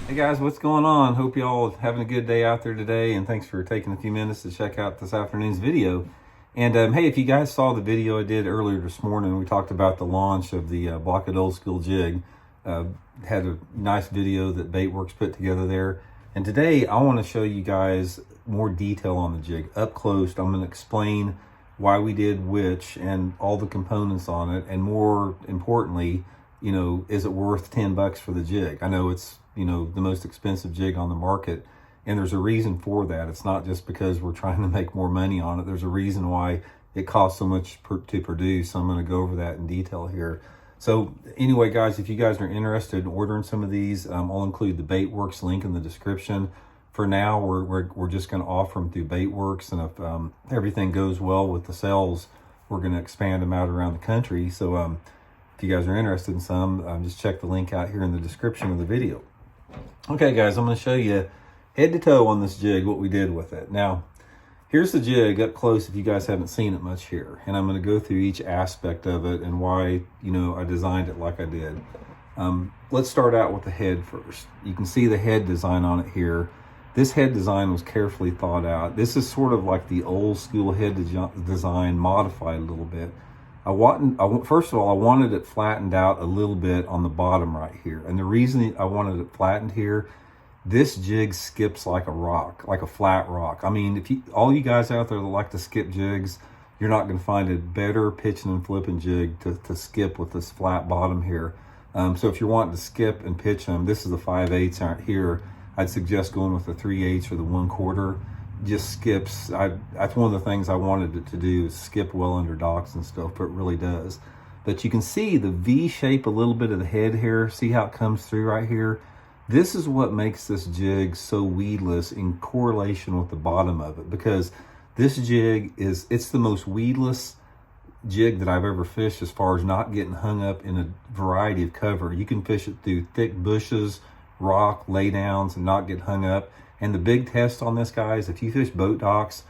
Hey guys, what's going on? Hope y'all having a good day out there today, and thanks for taking a few minutes to check out this afternoon's video. And hey, if you guys saw the video I did earlier this morning, we talked about the launch of the Blaukat Old School Jig. Had a nice video that Baitworks put together there. And today I want to show you guys more detail on the jig up close. I'm going to explain why we did which and all the components on it, and more importantly, you know, is it worth 10 bucks for the jig? I know it's, you know, the most expensive jig on the market, and there's a reason for that. It's not just because we're trying to make more money on it. There's a reason why it costs so much to produce. I'm going to go over that in detail here. So anyway, guys, if you guys are interested in ordering some of these, I'll include the Baitworks link in the description. For now, we're just going to offer them through Baitworks, and if everything goes well with the sales, we're going to expand them out around the country. So if you guys are interested in some, just check the link out here in the description of the video. Okay, guys, I'm going to show you head to toe on this jig what we did with it. Now, here's the jig up close if you guys haven't seen it much here. And I'm going to go through each aspect of it and why, you know, I designed it like I did. Let's start out with the head first. You can see the head design on it here. This head design was carefully thought out. This is sort of like the old school head design modified a little bit. First of all, I wanted it flattened out a little bit on the bottom right here. And the reason I wanted it flattened here, this jig skips like a rock, like a flat rock. I mean, all you guys out there that like to skip jigs, you're not going to find a better pitching and flipping jig to skip with this flat bottom here. So if you're wanting to skip and pitch them, this is the 5/8 out here. I'd suggest going with the 3/8 or the 1/4. Just skips. That's one of the things I wanted it to do, is skip well under docks and stuff, but it really does. But you can see the V shape a little bit of the head here. See how it comes through right here? This is what makes this jig so weedless in correlation with the bottom of it, because this jig it's the most weedless jig that I've ever fished as far as not getting hung up in a variety of cover. You can fish it through thick bushes, rock, laydowns, and not get hung up. And the big test on this, guys, if you fish boat docks,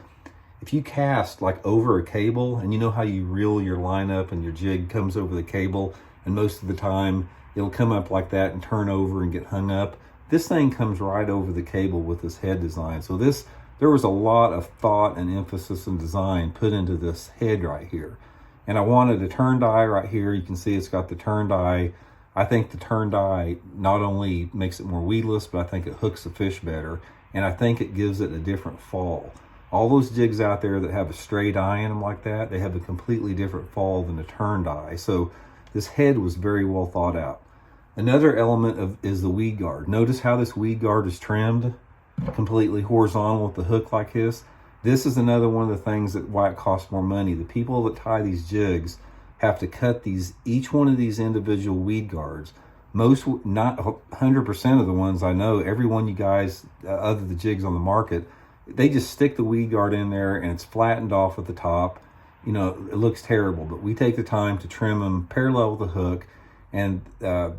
if you cast like over a cable, and you know how you reel your line up and your jig comes over the cable, and most of the time it'll come up like that and turn over and get hung up. This thing comes right over the cable with this head design. So there was a lot of thought and emphasis and design put into this head right here. And I wanted a turned eye right here. You can see it's got the turned eye. I think the turned eye not only makes it more weedless, but I think it hooks the fish better. And I think it gives it a different fall. All those jigs out there that have a straight eye in them like that, they have a completely different fall than a turned eye. So this head was very well thought out. Another element is the weed guard. Notice how this weed guard is trimmed completely horizontal with the hook like this. This is another one of the things why it costs more money. The people that tie these jigs have to cut each one of these individual weed guards. Most, not 100% of the ones I know, every one you guys, other the jigs on the market, they just stick the weed guard in there and it's flattened off at the top. You know, it looks terrible, but we take the time to trim them parallel with the hook, and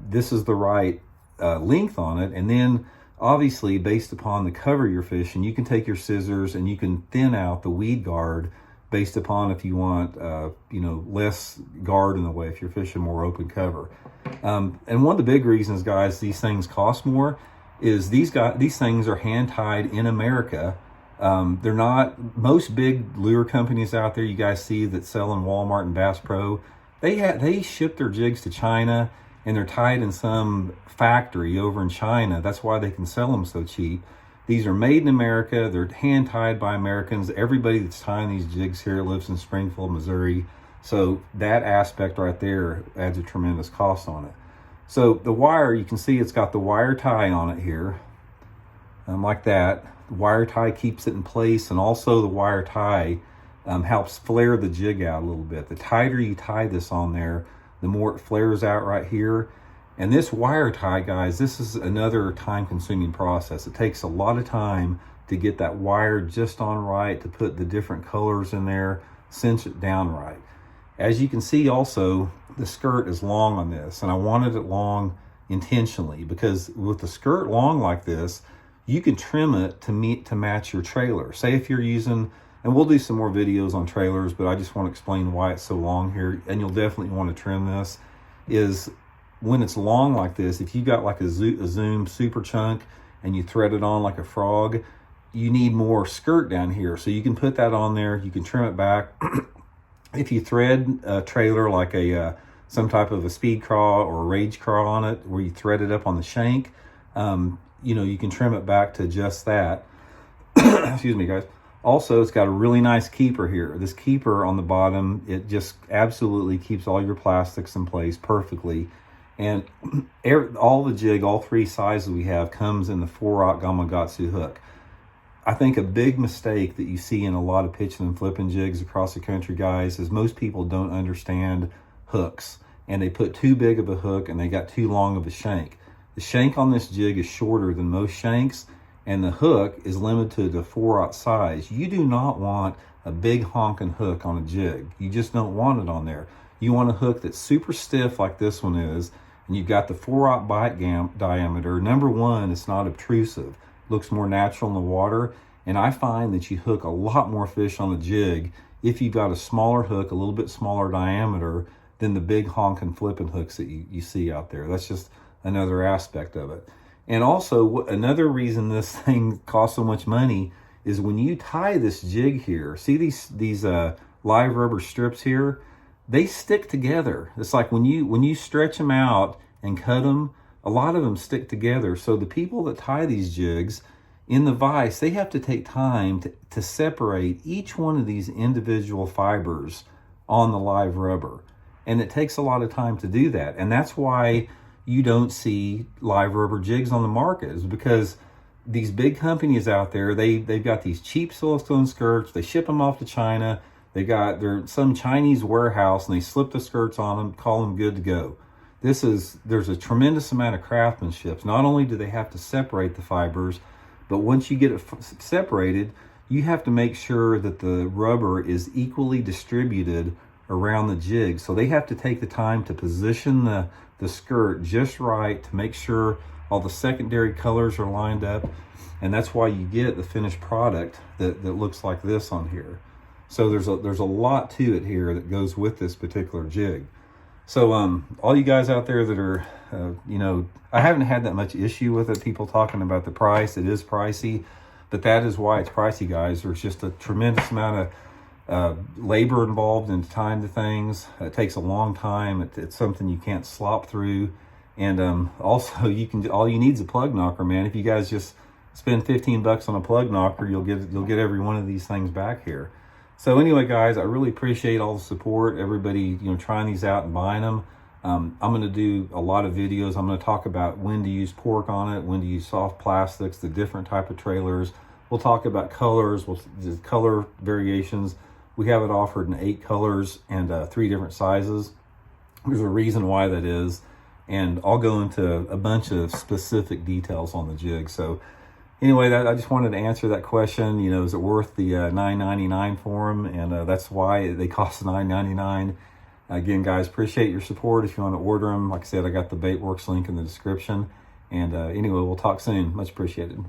this is the right length on it. And then obviously based upon the cover you're fishing, you can take your scissors and you can thin out the weed guard based upon if you want, you know, less guard in the way if you're fishing more open cover. And one of the big reasons, guys, these things cost more is these things are hand tied in America. They're not, most big lure companies out there you guys see that sell in Walmart and Bass Pro, they ship their jigs to China and they're tied in some factory over in China. That's why they can sell them so cheap. These are made in America. They're hand tied by Americans. Everybody that's tying these jigs here lives in Springfield, Missouri. So that aspect right there adds a tremendous cost on it. So the wire, you can see it's got the wire tie on it here, like that. The wire tie keeps it in place, and also the wire tie helps flare the jig out a little bit. The tighter you tie this on there, the more it flares out right here. And this wire tie, guys, this is another time-consuming process. It takes a lot of time to get that wire just on right, to put the different colors in there, cinch it down right. As you can see also, the skirt is long on this, and I wanted it long intentionally because with the skirt long like this, you can trim it to match your trailer. Say if you're using, and we'll do some more videos on trailers, but I just want to explain why it's so long here, and you'll definitely want to trim this, is when it's long like this, if you got like a zoom super chunk and you thread it on like a frog, you need more skirt down here. So you can put that on there. You can trim it back. If you thread a trailer like a some type of a speed craw or a rage craw on it, where you thread it up on the shank, you know, you can trim it back to just that. Excuse me, guys. Also, it's got a really nice keeper here. This keeper on the bottom, it just absolutely keeps all your plastics in place perfectly. And all the jig, all three sizes we have, comes in the 4/0 Gamakatsu hook. I think a big mistake that you see in a lot of pitching and flipping jigs across the country, guys, is most people don't understand hooks. And they put too big of a hook and they got too long of a shank. The shank on this jig is shorter than most shanks, and the hook is limited to 4/0 size. You do not want a big honking hook on a jig. You just don't want it on there. You want a hook that's super stiff like this one is, and you've got the 4/0 bite diameter. Number one, it's not obtrusive. Looks more natural in the water, and I find that you hook a lot more fish on a jig if you've got a smaller hook, a little bit smaller diameter than the big honking flipping hooks that you see out there. That's just another aspect of it. And also, another reason this thing costs so much money is when you tie this jig here, see these live rubber strips here, they stick together. It's like when you stretch them out and cut them, a lot of them stick together. So the people that tie these jigs in the vise, they have to take time to separate each one of these individual fibers on the live rubber. And it takes a lot of time to do that. And that's why you don't see live rubber jigs on the market, is because these big companies out there, they've got these cheap silicone skirts. They ship them off to China. They're some Chinese warehouse and they slip the skirts on them, call them good to go. There's a tremendous amount of craftsmanship. Not only do they have to separate the fibers, but once you get it separated, you have to make sure that the rubber is equally distributed around the jig. So they have to take the time to position the skirt just right to make sure all the secondary colors are lined up. And that's why you get the finished product that looks like this on here. So there's a lot to it here that goes with this particular jig. So all you guys out there that are, you know, I haven't had that much issue with it. People talking about the price. It is pricey, but that is why it's pricey, guys. There's just a tremendous amount of labor involved in time to things. It takes a long time. It's something you can't slop through. And also, all you need is a plug knocker, man. If you guys just spend 15 bucks on a plug knocker, you'll get every one of these things back here. So anyway, guys, I really appreciate all the support, everybody, you know, trying these out and buying them. I'm going to do a lot of videos. I'm going to talk about when to use pork on it, when to use soft plastics, the different type of trailers. We'll talk about colors, the color variations. We have it offered in 8 colors and 3 different sizes. There's a reason why that is. And I'll go into a bunch of specific details on the jig. So anyway, I just wanted to answer that question. You know, is it worth the $9.99 for them? And that's why they cost $9.99. Again, guys, appreciate your support. If you want to order them, like I said, I got the Baitworks link in the description. And anyway, we'll talk soon. Much appreciated.